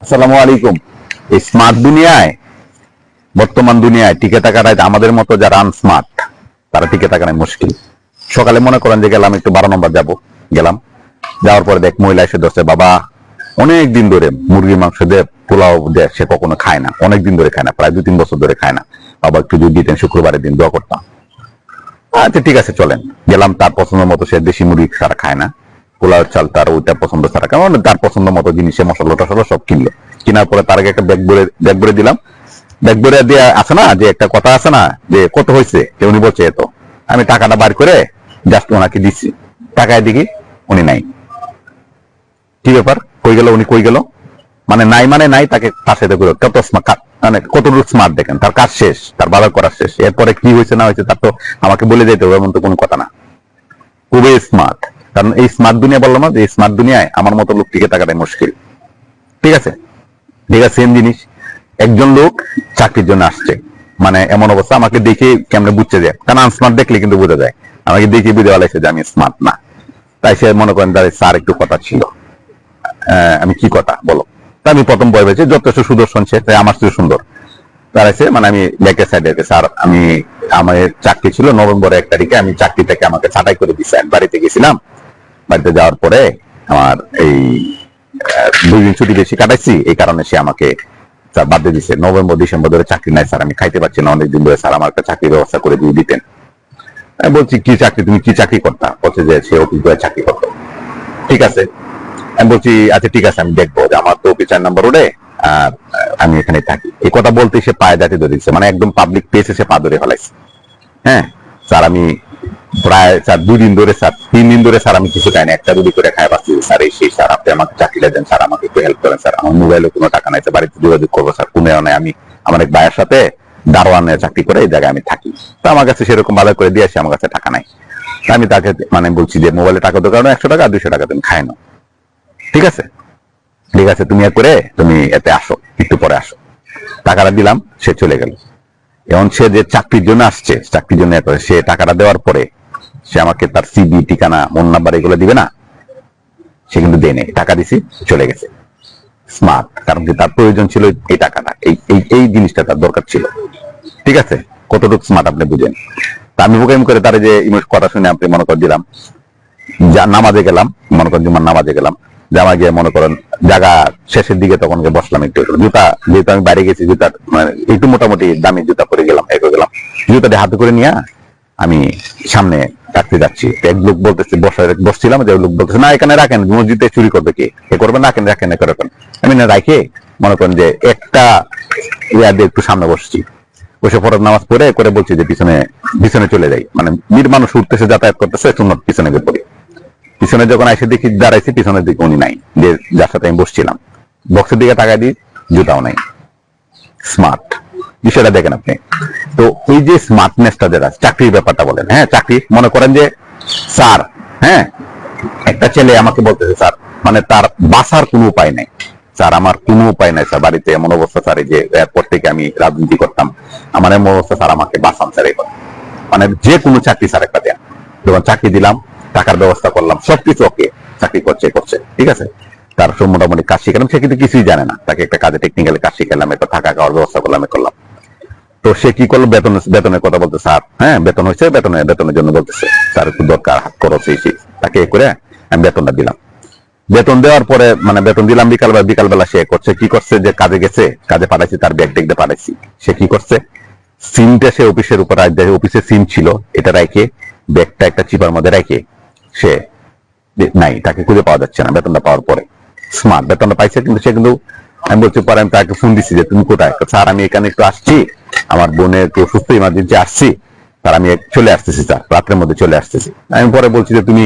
আসসালামু আলাইকুম। এই স্মার্ট দুনিয়ায়, বর্তমান দুনিয়ায় টিকে থাকাটাই আমাদের মতো যারা আনস্মার্ট তারা টিকে থাকাটাই মুশকিল। সকালে মনে করেন যে গেলাম একটু 12 নম্বর গেলাম, যাওয়ার পরে দেখ মহিলা এসে ধরছে, বাবা অনেক দিন ধরে মুরগির মাংস দিয়ে পোলাও দিয়ে সে কখনো খায় না, অনেক দিন ধরে খায় না, প্রায় 2-3 বছর ধরে খায় না। বাবা একটু যদি দিতেন শুক্রবারের দিন দোয়া করতাম। আচ্ছা ঠিক আছে চলেন, গেলাম। তার পছন্দ মতো সে দেশি মুরগি ছাড়া খায় না, পোলাও চাল তার ওইটা পছন্দ ছাড়া, কারণ তার পছন্দ মতো জিনিসে মশলা টসলা সব কিনলো। কেনার পরে তার আগে একটা ব্যাগ ভরে দিলাম। ব্যাগ ভরে দিয়ে আছে না যে একটা কথা আছে না যে কত হয়েছে, উনি বলছে এত। আমি টাকাটা বার করে জাস্ট ওনাকে দিচ্ছি, টাকায় দিকে উনি নাই। কি ব্যাপার, কই গেল উনি, কই গেল? মানে নাই, মানে নাই। তাকে তার সাথে করে কত মানে কতটুকু স্মার্ট দেখেন, তার কাজ শেষ, তার বাজার করা শেষ, এরপরে কি হয়েছে না হয়েছে তার তো আমাকে বলে যেতে হবে এমন তো কোনো কথা না। খুবই স্মার্ট। কারণ এই স্মার্ট দুনিয়া, বললাম না যে এই স্মার্ট দুনিয়ায় আমার মতো লোক টিকে থাকাটাই মুশকিল। ঠিক আছে, ঠিক আছে। সেম জিনিস, একজন লোক চাকরির জন্য আসছে, মানে এমন অবস্থা আমাকে দেখে কেমনে বুঝছে যায়, কারণ আনস্মার্ট দেখলে কিন্তু বোঝা যায়। আমাকে দেখে বুঝে বলাইছে যে আমি স্মার্ট না। তাই সে মনে করেন তার স্যার একটু কথা ছিল। আমি কি কথা বলো? তা আমি প্রথম বই পেয়েছি যথেষ্ট সুদর্শন, সে তাই আমার চেয়ে সুন্দর দাঁড়াইছে। মানে আমি ব্যাকের সাইডে, স্যার আমি, আমার চাকরি ছিল নভেম্বরের 1 তারিখে, আমি চাকরি থেকে আমাকে ছাঁটাই করে দিচ্ছে। বাড়িতে গেছিলাম, বাড়িতে যাওয়ার পরে আমার এই 2 দিন ছুটি বেশি কাটাইছি, এই কারণে সে আমাকে স্যার বাদ দিয়ে দিচ্ছে। নভেম্বর ডিসেম্বর ধরে চাকরি নাই স্যার, আমি খাইতে পারছি না অনেকদিন ধরে, স্যার আমার একটা চাকরির ব্যবস্থা করে দিয়ে দিতেন। আমি বলছি কি চাকরি, তুমি কি চাকরি করতা? বলছে যে সে অফিস বয়ে চাকরি করতো। ঠিক আছে, আমি বলছি আচ্ছা ঠিক আছে, আমি দেখবো যে আমার তো অফিস 4 নম্বর রোডে, আর আমি এখানে থাকি। এই কথা বলতে সে পায়ে দাঁড়িয়ে ধরে দিচ্ছে, মানে একদম পাবলিক প্লেসে সে পা ধরে ফেলাইছে। হ্যাঁ স্যার, আমি প্রায় স্যার 2 দিন ধরে, স্যার 3 দিন ধরে স্যার আমি কিছু খাই না, একটা রুটি করে খাই পাচ্ছি স্যার। এই সেই স্যার, আপনি আমাকে চাকরিটা দেন স্যার, আমাকে একটু হেল্প করেন স্যার। আমার মোবাইলে কোনো টাকা নাই স্যার, বাড়িতে যোগাযোগ করবো স্যার, কোনো নাই। আমি আমার এক ভাইয়ের সাথে দারোয়ানের চাকরি করে এই জায়গায় আমি থাকি, তো আমার কাছে সেরকম বাজার করে দিয়ে আসি, আমার কাছে টাকা নাই। আমি তাকে মানে বলছি যে মোবাইলে টাকা দরকার, 100 টাকা 200 টাকা তুমি খাই নাও। ঠিক আছে, ঠিক আছে, তুমি করে তুমি এতে আসো, একটু পরে আসো। টাকাটা দিলাম, সে চলে গেল। এখন সে যে চাকরির জন্য আসছে, চাকরির জন্য সে টাকাটা দেওয়ার পরে সে আমাকে তার সিবি, ঠিকানা, ফোন নাম্বার এগুলো দিবে না, সে কিন্তু দেয় নেই। টাকা দিছি, চলে গেছে। স্মার্ট, কারণ কি তার প্রয়োজন ছিল এই টাকাটা, এই জিনিসটা তার দরকার ছিল। ঠিক আছে, কতটুকু স্মার্ট আপনি বুঝেন। তা আমি বোকামি করে তার যে কথা শুনে আপনি মনে করে দিলাম, যা নামাজে গেলাম, মনে করেন জুমার নামাজে গেলাম, জামা গিয়ে মনে করেন জায়গা শেষের দিকে, তখন বসলাম একটু। জুতা যেহেতু আমি বাইরে গেছি, জুতা মানে একটু মোটামুটি দামি জুতা পরে গেলাম, গেলাম জুতাটা হাতে করে নিয়ে আমি সামনে রাখতে যাচ্ছি। এক লোক বলতেছে, বসছিলাম, যে লোক বলতেছে না এখানে রাখেন, মসজিদে চুরি করবে কে, এ করবে না, রাখেন রাখেন রাখেন। আমি না রাখে মনে করেন যে একটা ইয়া দিয়ে একটু সামনে বসছি, বসে ফরজ নামাজ পড়ে করে বলছি যে পিছনে পিছনে চলে যাই, মানে বীর মানুষ উঠতেছে, যাতায়াত করতেছে, সুন্নত পিছনে গিয়ে পড়ি। পিছনে যখন এসে দেখি দাঁড়াইছি, পিছনের দিকে উনি নাই, যে যার সাথে আমি বসছিলাম। বক্সের দিকে তাকাই দিই, জুতাও নাই। স্মার্ট বিষয়টা দেখেন আপনি। তো এই যে স্মার্টনেসটা, যেটা চাকরির ব্যাপারটা বলেন, হ্যাঁ চাকরি মনে করেন যে স্যার, হ্যাঁ একটা ছেলে আমাকে বলতেছে স্যার, মানে তার বাঁচার কোনো উপায় নাই স্যার, আমার কোনো উপায় নাই স্যার, বাড়িতে এমন অবস্থা স্যার, এই যে এরপর থেকে আমি রাজনীতি করতাম, আমার এমন অবস্থা স্যার, আমাকে বাঁচান স্যার। এই মানে যে কোনো চাকরি স্যার একটা দেন। যখন চাকরি দিলাম, টাকার ব্যবস্থা করলাম, সবকিছু ওকে, চাকরি করছে করছে, ঠিক আছে। তার সব মোটামুটি কাজ শিখালাম, সে কিন্তু কিছুই জানে না, তাকে একটা কাজে টেকনিক্যাল কাজ শিখালাম, একটা থাকা খাওয়ার ব্যবস্থা করলাম, করলাম। তো সে কি করলো, বেতনের কথা বলতে, স্যার হ্যাঁ বেতন হয়েছে, বেতনের জন্য বলতেছে স্যার একটু দরকার, হাত খরচ এই তাকে করে আমি বেতনটা দিলাম। বেতন দেওয়ার পরে মানে বেতন দিলাম বিকালবেলা সে করছে কি করছে, যে কাজে গেছে, কাজে পাঠাইছি, তার ব্যাগ দেখতে পাঠাইছি, সে কি করছে, সিমটা সে অফিসের উপর, অফিসের সিম ছিল, এটা রেখে ব্যাগটা একটা চিপার মধ্যে রেখে সে নাই, তাকে খুঁজে পাওয়া যাচ্ছে না। বেতনটা পাওয়ার পরে স্মার্ট, বেতনটা পাইছে, কিন্তু সে কিন্তু, আমি বলছি পরে আমি তাকে ফোন দিচ্ছি যে তুমি কোথায়, স্যার আমি এখানে একটু আসছি, আমার বোনের একটু সুস্থ, ইমার্জেন্সি আসছি, তার আমি চলে আসতেছি স্যার, রাত্রের মধ্যে চলে আসতেছি। আমি পরে বলছি যে তুমি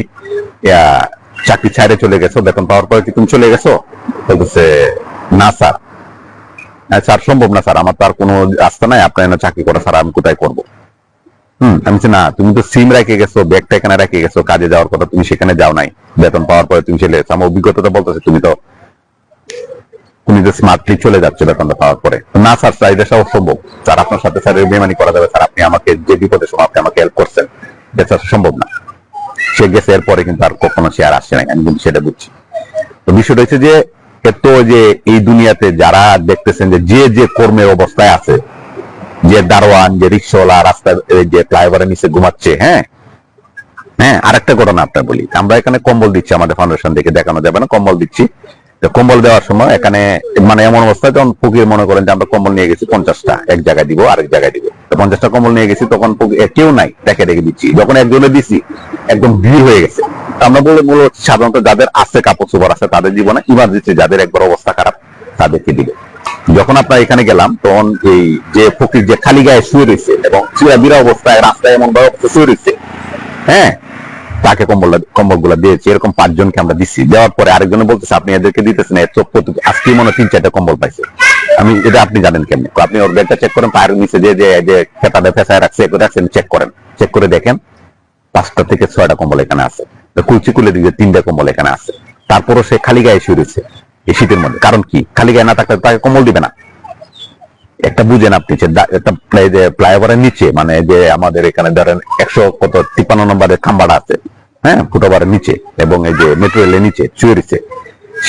চাকরি ছাড়ে চলে গেছো, বেতন পাওয়ার পরে কি তুমি চলে গেছো? বলতেছে না স্যার। স্যার সম্ভব না স্যার, আমার তো আর কোনো রাস্তা নাই, আপনার এনে চাকরি করা স্যার, আমি কোথায় করবো? আমি না, তুমি তো সিম রেখে গেছো, ব্যাগটা এখানে রেখে গেছো, কাজে যাওয়ার কথা তুমি সেখানে যাও নাই, বেতন পাওয়ার পরে তুমি চলে গেছো। আমার অভিজ্ঞতা বলতেছে তুমি তো স্মার্টলি চলে যাচ্ছে বেতনটা পাওয়ার পরে। না স্যার, এটা সব অসম্ভব স্যার, আপনার সাথে স্যার বেমানি করা যাবে স্যার, আপনি আমাকে যে বিপদের সময় আপনি আমাকে হেল্প করছেন, এটা স্যার সম্ভব না। সে গেছে, এরপরে কিন্তু আর কখনো সে আর আসছে না, আমি কিন্তু সেটা বুঝছি। তো বিষয়টা হচ্ছে যে এত যে এই দুনিয়াতে যারা দেখতেছেন যে যে কর্মের অবস্থায় আছে, যে দারোয়ান, যে রিক্সাওয়ালা রাস্তায় যে ফ্লাইওভারের নিচে ঘুমাচ্ছে, হ্যাঁ হ্যাঁ। আরেকটা ঘটনা আপনার বলি, আমরা এখানে কম্বল দিচ্ছি, আমাদের ফাউন্ডেশন থেকে দেখানো যাবে না, কম্বল দিচ্ছি। কম্বল দেওয়ার সময় এখানে মানে এমন অবস্থা, যখন ফকির মনে করেন যে আমরা কম্বল নিয়ে গেছি 50টা, এক জায়গায় দিব আরেক জায়গায় দিব, তো 50টা কম্বল নিয়ে গেছি, তখন কেউ নাই, রেখে রেখে দিচ্ছি। যখন একজনে দিচ্ছি একদম ভিড় হয়ে গেছে। আমরা বলে সাধারণত যাদের আছে কাপড় চোপড় আছে তাদের জীবনে, ইমার্জেন্সি যাদের একবার অবস্থা খারাপ তাদেরকে দিবে। যখন আপনার এখানে গেলাম তখন এই যে ফকির যে খালি গায়ে শুয়ে রয়েছে এবং বিরা অবস্থায় রাস্তায় এমন ভাবে শুয়ে রয়েছে, হ্যাঁ, তাকে কম্বল গুলা দিয়েছি। এরকম 5 জনকে আমরা দিচ্ছি। দেওয়ার পরে আরেকজনে বলতেছে আপনি এদেরকে দিতেছেন, চোখ আজকে মনে 3-4টা কম্বল পাইছে। আমি এটা আপনি জানেন কেমনি? আপনি ওর ব্যাগটা চেক করেন, পায়ের নিচে যে খেতাটা ফেসায় রাখছে চেক করেন, চেক করে দেখেন 5টা থেকে 6টা কম্বল এখানে আছে। কুলচি কুলে দিকে 3টা কম্বল এখানে আছে। তারপরও সে খালি গায়ে শুয়ে রয়েছে এই শীতের মধ্যে। কারণ কি? খালি গায়ে না থাকলে তাকে কম্বল দিবে না। একটা বুঝেন আপনি, একটা ফ্লাইওভারের নিচে, মানে যে আমাদের এখানে ধরেন 153 নম্বরের খাম্বাটা আছে, হ্যাঁ, ফুটওভারের নিচে, এবং এই যে মেট্রো রেলের নিচে শুয়ে রয়েছে,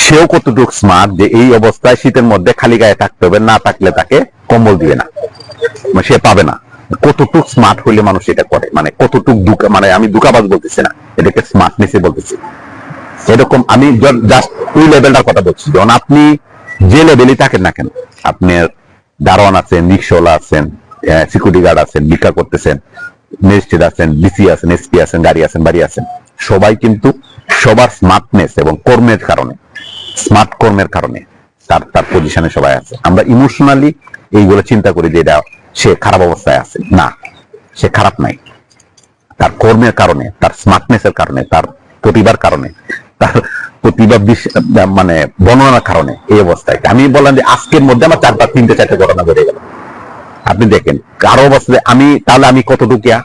সেও কতটুকু স্মার্ট যে এই অবস্থায় শীতের মধ্যে খালি গায়ে থাকতে হবে, না থাকলে তাকে কম্বল দিবে না, সে পাবে না। কতটুকু স্মার্ট হইলে মানুষ এটা করে, মানে কতটুকু মানে আমি দুকাবাজ বলতেছি না, এটাকে স্মার্টনেসে বলতেছি। এরকম আমি জাস্ট ওই লেভেলটার কথা বলছি। যখন আপনি যে লেভেলই থাকেন না কেন, আপনার দারোয়ান আছেন, রিক্সাওয়ালা আছেন, সিকিউরিটি গার্ড আছেন, ভিক্ষা করতেছেন, ম্যাজিস্ট্রেট আছেন, ডিসি আছেন, এসপি আছেন, গাড়ি আছেন, বাড়ি আছেন, সবাই কিন্তু সবার স্মার্টনেস এবং কর্মের কারণে, স্মার্ট কর্মের কারণে তার তার পজিশনে সবাই আছে। আমরা ইমোশনালি এইগুলো চিন্তা করি যে এটা সে খারাপ অবস্থায় আছে। না, সে খারাপ নাই। তার কর্মের কারণে, তার স্মার্টনেসের কারণে, তার প্রতিভার কারণে, তার প্রতিভা মানে বর্ণনার কারণে এই অবস্থায়। আমি বললাম যে আজকের মধ্যে আমার 3-4টা ঘটনা ঘটে গেল। আপনি দেখেন কারো অবস্থায় তাহলে আমি কতটুকিয়া,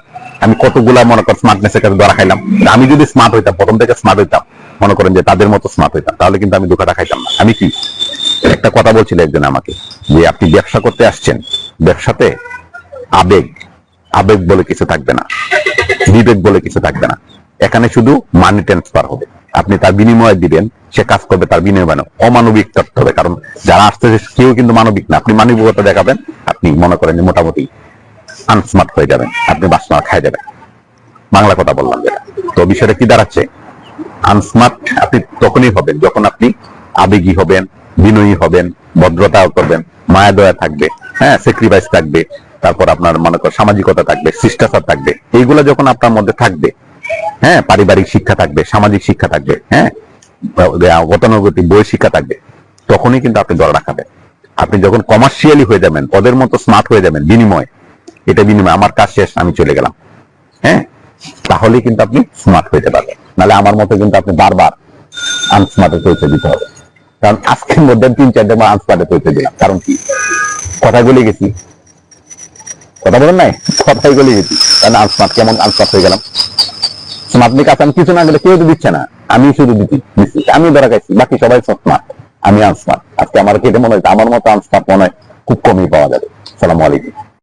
আমি কতগুলা মনে করেন স্মার্টনেসের কাছে ধরা খাইলাম। আমি যদি স্মার্ট হইতাম, প্রথম থেকে স্মার্ট হইতাম, মনে করেন যে তাদের মতো স্মার্ট হইতাম, তাহলে কিন্তু আমি ধোকাটা খাইতাম না। আমি কি একটা কথা বলছিল একজন আমাকে, যে আপনি ব্যবসা করতে আসছেন, ব্যবসাতে আবেগ বলে কিছু থাকবে না, বিবেক বলে কিছু থাকবে না। এখানে শুধু মানি ট্রান্সফার হবে। আপনি তার বিনিময়ে দিবেন, সে কাজ করবে তার বিনিময়ে। অমানবিক থাকতে হবে, কারণ যারা আসতেছে কেউ কিন্তু মানবিক না। আপনি মানবিকতা দেখাবেন, আপনি মনে করেন যে মোটামুটি আনস্মার্ট হয়ে যাবেন, আপনি বাসনা খাই যাবেন। বাংলা কথা বললাম যেটা। তো বিষয়টা কি দাঁড়াচ্ছে? আনস্মার্ট আপনি তখনই হবেন যখন আপনি আবেগী হবেন, বিনয়ী হবেন, ভদ্রতা করবেন, মায়া দয়া থাকবে, হ্যাঁ, স্যাক্রিফাইস থাকবে, তারপর আপনার মনে করেন সামাজিকতা থাকবে, শিষ্টাচার থাকবে। এইগুলো যখন আপনার মধ্যে থাকবে, হ্যাঁ, পারিবারিক শিক্ষা থাকবে, সামাজিক শিক্ষা থাকবে, হ্যাঁ, গতানুগতিক বই শিক্ষা থাকবে, তখনই কিন্তু আপনি ধরে রাখাবেন। আপনি যখন কমার্শিয়ালি হয়ে যাবেন, ওদের মতো স্মার্ট হয়ে যাবেন, বিনিময়, এটা বিনিময়, আমার কাজ শেষ, আমি চলে গেলাম, হ্যাঁ, তাহলেই কিন্তু আপনি স্মার্ট হইতে পারবেন। নাহলে আমার মতো কিন্তু আপনি বারবার আনস্মার্টে পৌঁছে দিতে হবে। কারণ আজকের মধ্যে 3-4টা বার আনস্মার্টে পৌঁছে দিলাম। কারণ কি? কথাই বলে গেছি, কথা বলেন নাই, কথাই বলে গেছি, কারণ আনস্মার্ট, কেমন আনস্মার্ট হয়ে গেলাম। স্মার্টনিক আছে, আমি কিছু না গেলে কেউ তো দিচ্ছে না, আমি শুধু দিচ্ছি, আমি ধরা খাইছি, বাকি সবাই স্মার্ট, আমি আনস্মার্ট। আজকে আমার কেটে মনে হচ্ছে আমার মতো আনস্মার্ট মনে হয় খুব কমই পাওয়া যাবে। সালামু আলাইকুম।